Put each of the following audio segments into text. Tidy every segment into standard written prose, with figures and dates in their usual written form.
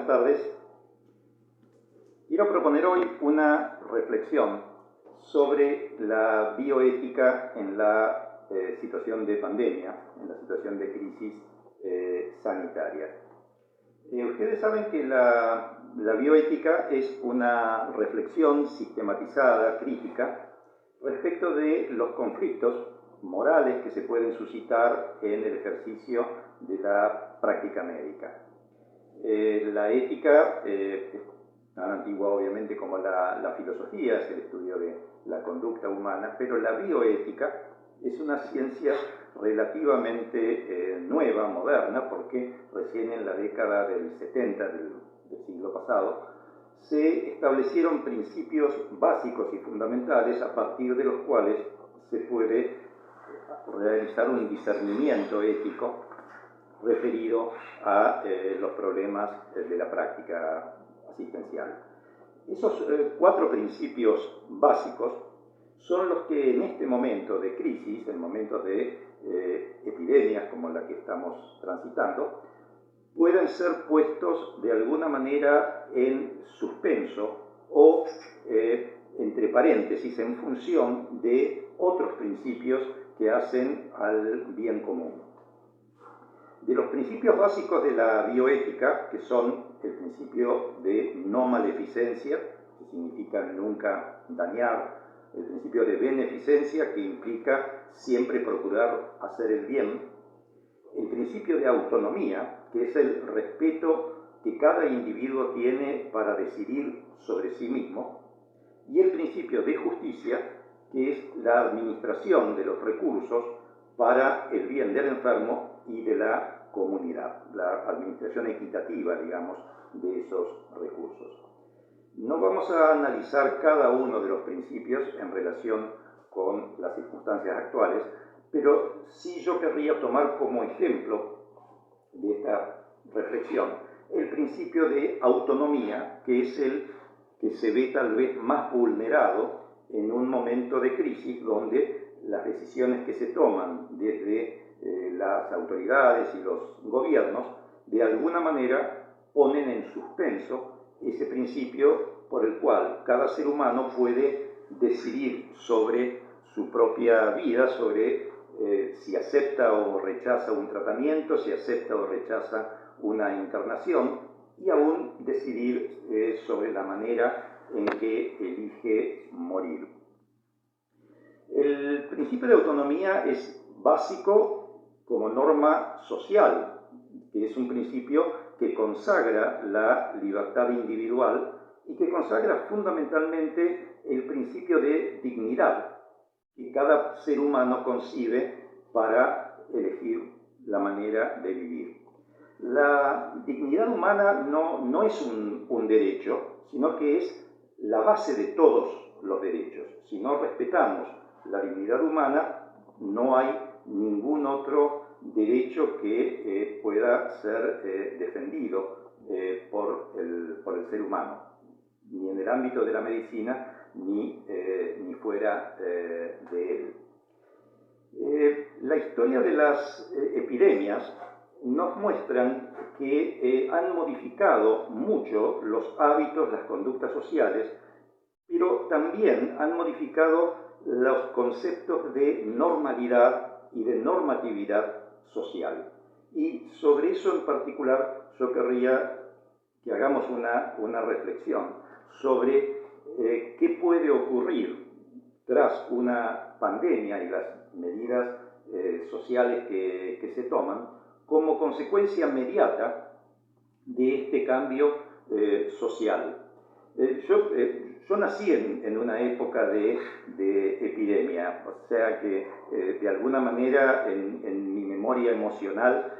buenas tardes. Quiero proponer hoy una reflexión sobre la bioética en la situación de pandemia, en la situación de crisis sanitaria. Ustedes saben que la bioética es una reflexión sistematizada, crítica, respecto de los conflictos morales que se pueden suscitar en el ejercicio de la práctica médica. La ética es tan antigua obviamente como la filosofía, es el estudio de la conducta humana, pero la bioética es una ciencia relativamente nueva, moderna, porque recién en la década del 70 del siglo pasado se establecieron principios básicos y fundamentales a partir de los cuales se puede realizar un discernimiento ético referido a los problemas de la práctica asistencial. Esos cuatro principios básicos son los que en este momento de crisis, en momentos de epidemias como la que estamos transitando, pueden ser puestos de alguna manera en suspenso o entre paréntesis en función de otros principios que hacen al bien común. De los principios básicos de la bioética, que son el principio de no maleficencia, que significa nunca dañar, el principio de beneficencia, que implica siempre procurar hacer el bien, el principio de autonomía, que es el respeto que cada individuo tiene para decidir sobre sí mismo, y el principio de justicia, que es la administración de los recursos para el bien del enfermo y de la comunidad, la administración equitativa, digamos, de esos recursos. No vamos a analizar cada uno de los principios en relación con las circunstancias actuales, pero sí yo querría tomar como ejemplo de esta reflexión el principio de autonomía, que es el que se ve tal vez más vulnerado en un momento de crisis donde las decisiones que se toman desde las autoridades y los gobiernos de alguna manera ponen en suspenso ese principio por el cual cada ser humano puede decidir sobre su propia vida, sobre si acepta o rechaza un tratamiento, si acepta o rechaza una internación y aún decidir sobre la manera en que elige morir. El principio de autonomía es básico como norma social, que es un principio que consagra la libertad individual y que consagra fundamentalmente el principio de dignidad que cada ser humano concibe para elegir la manera de vivir. La dignidad humana no es un derecho, sino que es la base de todos los derechos. Si no respetamos la dignidad humana, no hay ningún otro derecho que pueda ser defendido por el ser humano, ni en el ámbito de la medicina, ni fuera de él. La historia de las epidemias nos muestran que han modificado mucho los hábitos, las conductas sociales, pero también han modificado los conceptos de normalidad y de normatividad social. Y sobre eso en particular yo querría que hagamos una reflexión sobre qué puede ocurrir tras una pandemia y las medidas sociales que se toman como consecuencia inmediata de este cambio social. Yo nací en una época de epidemia, o sea que de alguna manera en mi memoria emocional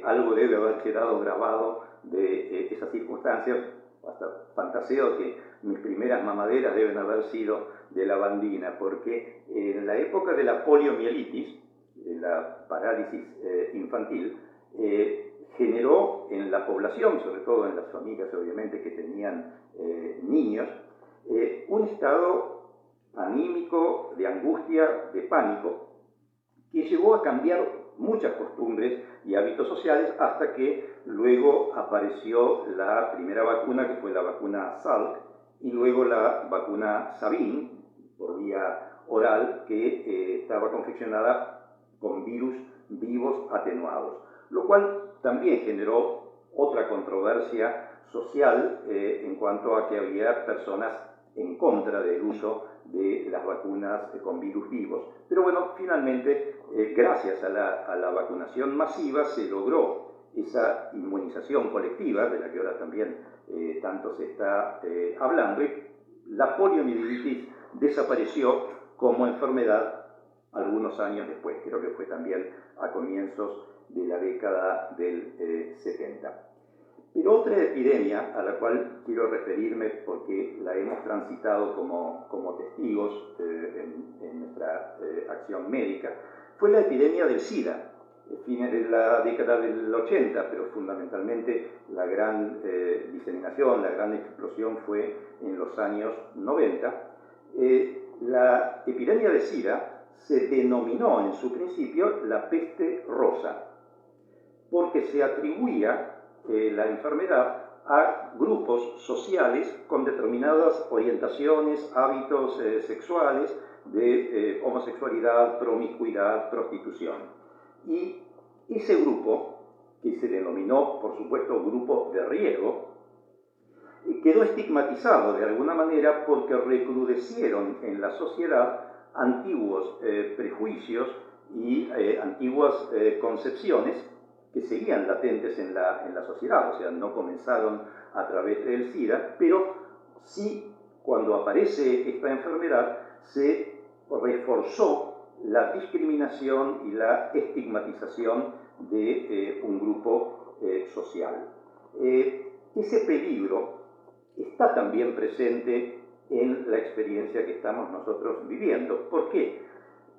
algo debe haber quedado grabado de esas circunstancias. Hasta fantaseo que mis primeras mamaderas deben haber sido de lavandina, porque en la época de la poliomielitis, la parálisis infantil, generó en la población, sobre todo en las familias obviamente que tenían niños, un estado anímico, de angustia, de pánico, que llevó a cambiar muchas costumbres y hábitos sociales hasta que luego apareció la primera vacuna, que fue la vacuna Salk, y luego la vacuna Sabin, por vía oral, que estaba confeccionada con virus vivos atenuados, lo cual también generó otra controversia social en cuanto a que había personas en contra del uso de las vacunas con virus vivos. Pero bueno, finalmente, gracias a la vacunación masiva, se logró esa inmunización colectiva, de la que ahora también tanto se está hablando, y la poliomielitis desapareció como enfermedad algunos años después, creo que fue también a comienzos de la década del 70. Pero otra epidemia a la cual quiero referirme porque la hemos transitado como testigos en nuestra acción médica, fue la epidemia del SIDA, fines de la década del 80, pero fundamentalmente la gran diseminación, la gran explosión fue en los años 90. La epidemia de SIDA se denominó en su principio la peste rosa, porque se atribuía la enfermedad a grupos sociales con determinadas orientaciones, hábitos sexuales, de homosexualidad, promiscuidad, prostitución. Y ese grupo, que se denominó, por supuesto, grupo de riesgo, quedó estigmatizado de alguna manera porque recrudecieron en la sociedad antiguos prejuicios y antiguas concepciones que seguían latentes en la sociedad, o sea, no comenzaron a través del SIDA, pero sí, cuando aparece esta enfermedad, se reforzó la discriminación y la estigmatización de un grupo social. Ese peligro está también presente en la experiencia que estamos nosotros viviendo. ¿Por qué?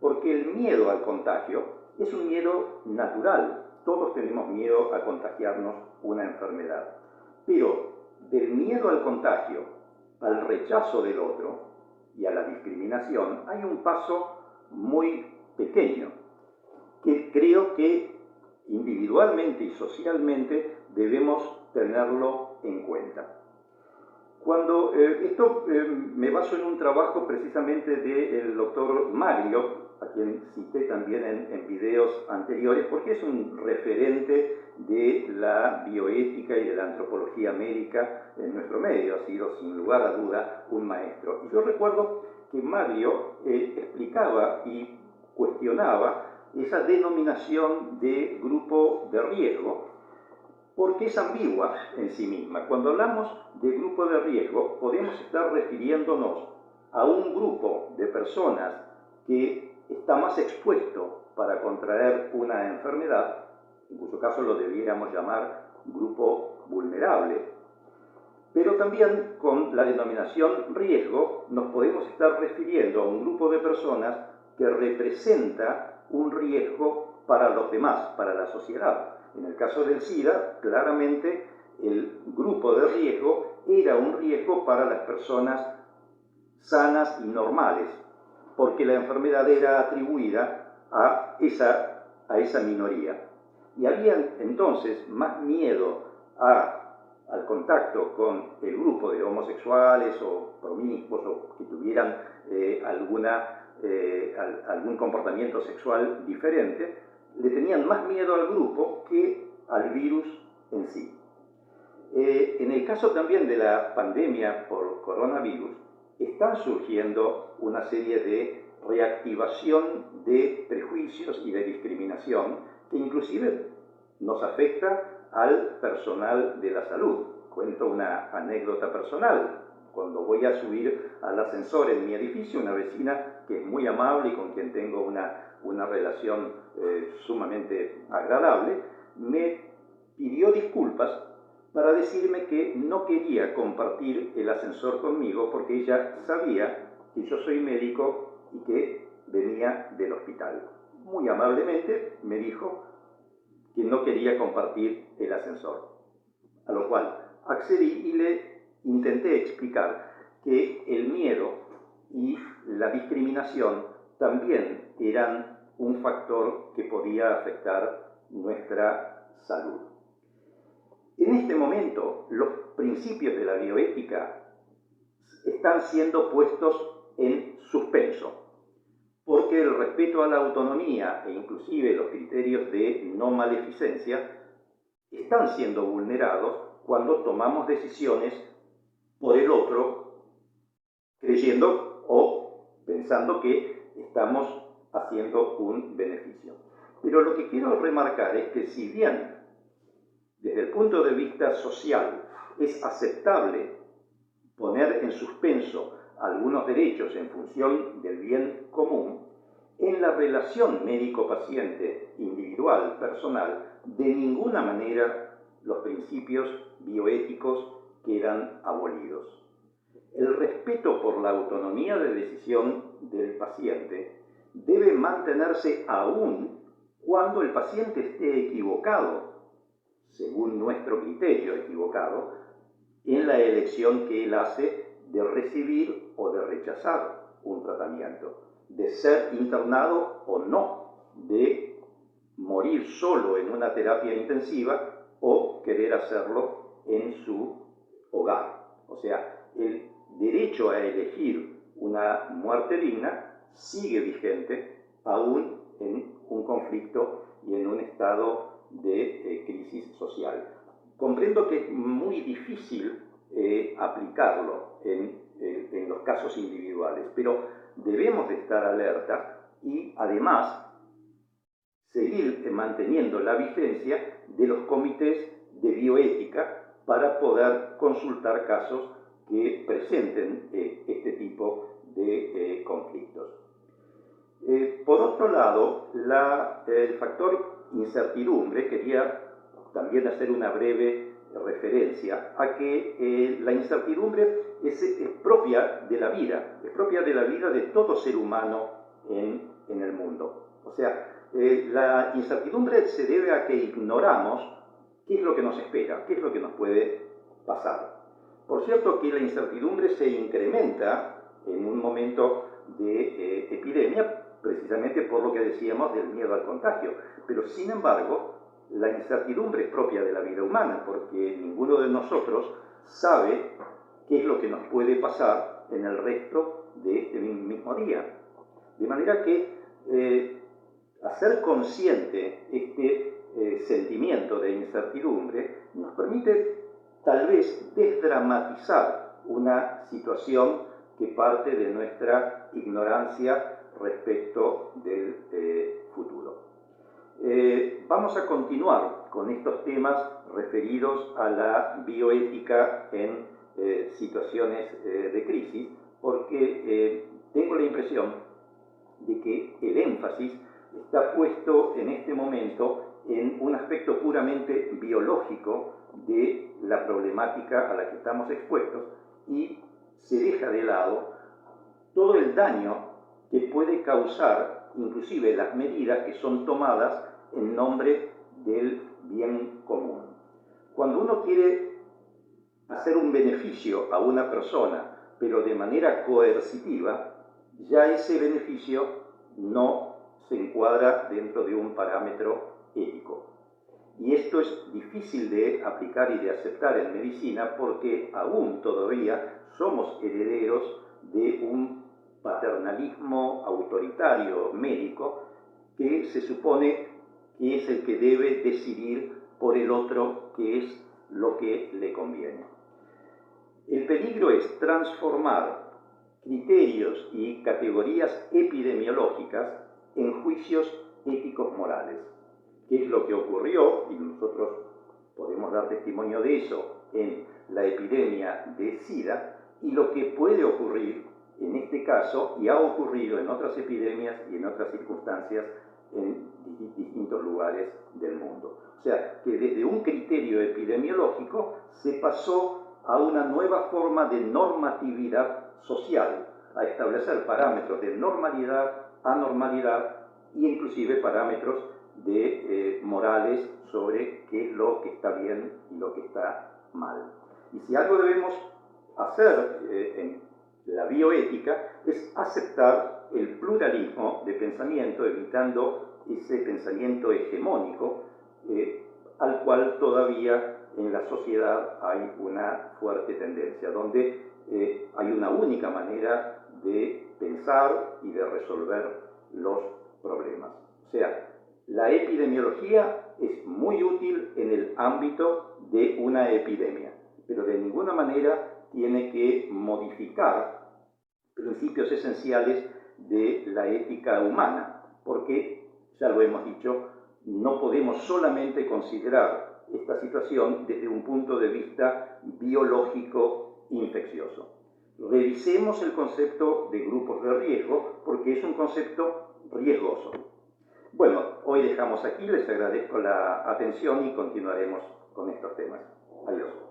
Porque el miedo al contagio es un miedo natural. Todos tenemos miedo a contagiarnos una enfermedad. Pero del miedo al contagio, al rechazo del otro y a la discriminación, hay un paso muy pequeño que creo que individualmente y socialmente debemos tenerlo en cuenta. Cuando esto me baso en un trabajo precisamente del doctor Maglio, a quien cité también en videos anteriores, porque es un referente de la bioética y de la antropología médica en nuestro medio, ha sido sin lugar a duda un maestro. Y yo recuerdo que Maglio explicaba y cuestionaba esa denominación de grupo de riesgo, porque es ambigua en sí misma. Cuando hablamos de grupo de riesgo, podemos estar refiriéndonos a un grupo de personas que está más expuesto para contraer una enfermedad, en cuyo caso lo debiéramos llamar grupo vulnerable. Pero también con la denominación riesgo nos podemos estar refiriendo a un grupo de personas que representa un riesgo para los demás, para la sociedad. En el caso del SIDA, claramente el grupo de riesgo era un riesgo para las personas sanas y normales, porque la enfermedad era atribuida a esa minoría. Y había entonces más miedo al contacto con el grupo de homosexuales o promiscuos o que tuvieran algún comportamiento sexual diferente, le tenían más miedo al grupo que al virus en sí. En el caso también de la pandemia por coronavirus, están surgiendo una serie de reactivación de prejuicios y de discriminación que inclusive nos afecta al personal de la salud. Cuento una anécdota personal. Cuando voy a subir al ascensor en mi edificio, una vecina que es muy amable y con quien tengo una relación sumamente agradable, me pidió disculpas para decirme que no quería compartir el ascensor conmigo porque ella sabía que yo soy médico y que venía del hospital. Muy amablemente me dijo que no quería compartir el ascensor, a lo cual accedí y le intenté explicar que el miedo y la discriminación también eran un factor que podía afectar nuestra salud. este momento, los principios de la bioética están siendo puestos en suspenso, porque el respeto a la autonomía e inclusive los criterios de no maleficencia están siendo vulnerados cuando tomamos decisiones por el otro, creyendo o pensando que estamos haciendo un beneficio. Pero lo que quiero remarcar es que si bien desde el punto de vista social es aceptable poner en suspenso algunos derechos en función del bien común, en la relación médico-paciente individual, personal, de ninguna manera los principios bioéticos quedan abolidos. El respeto por la autonomía de decisión del paciente debe mantenerse aún cuando el paciente esté equivocado, según nuestro criterio equivocado, en la elección que él hace de recibir o de rechazar un tratamiento, de ser internado o no, de morir solo en una terapia intensiva o querer hacerlo en su hogar. O sea, el derecho a elegir una muerte digna sigue vigente aún en un conflicto y en un estado de crisis social. Comprendo que es muy difícil aplicarlo en los casos individuales, pero debemos de estar alertas y además seguir manteniendo la vigencia de los comités de bioética para poder consultar casos que presenten este tipo de conflictos. Por otro lado, el factor incertidumbre, quería también hacer una breve referencia a que la incertidumbre es propia de la vida, es propia de la vida de todo ser humano en el mundo. O sea, la incertidumbre se debe a que ignoramos qué es lo que nos espera, qué es lo que nos puede pasar. Por cierto que la incertidumbre se incrementa en un momento de epidemia, precisamente por lo que decíamos del miedo al contagio, pero sin embargo, la incertidumbre es propia de la vida humana, porque ninguno de nosotros sabe qué es lo que nos puede pasar en el resto de este mismo día. De manera que hacer consciente este sentimiento de incertidumbre nos permite tal vez desdramatizar una situación que parte de nuestra ignorancia respecto del futuro. Vamos a continuar con estos temas referidos a la bioética en situaciones de crisis, porque tengo la impresión de que el énfasis está puesto en este momento en un aspecto puramente biológico de la problemática a la que estamos expuestos y se deja de lado todo el daño que puede causar inclusive las medidas que son tomadas en nombre del bien común. Cuando uno quiere hacer un beneficio a una persona, pero de manera coercitiva, ya ese beneficio no se encuadra dentro de un parámetro ético. Y esto es difícil de aplicar y de aceptar en medicina porque aún todavía somos herederos de un paternalismo autoritario médico que se supone que es el que debe decidir por el otro qué es lo que le conviene. El peligro es transformar criterios y categorías epidemiológicas en juicios éticos morales, que es lo que ocurrió, y nosotros podemos dar testimonio de eso en la epidemia de SIDA, y lo que puede ocurrir en este caso, y ha ocurrido en otras epidemias y en otras circunstancias en distintos lugares del mundo. O sea, que desde un criterio epidemiológico se pasó a una nueva forma de normatividad social, a establecer parámetros de normalidad, anormalidad e inclusive parámetros de morales sobre qué es lo que está bien y lo que está mal. Y si algo debemos hacer en la bioética es aceptar el pluralismo de pensamiento, evitando ese pensamiento hegemónico al cual todavía en la sociedad hay una fuerte tendencia, donde hay una única manera de pensar y de resolver los problemas. O sea, la epidemiología es muy útil en el ámbito de una epidemia, pero de ninguna manera tiene que modificar principios esenciales de la ética humana, porque, ya lo hemos dicho, no podemos solamente considerar esta situación desde un punto de vista biológico infeccioso. Revisemos el concepto de grupos de riesgo, porque es un concepto riesgoso. Bueno, hoy dejamos aquí, les agradezco la atención y continuaremos con estos temas. Adiós.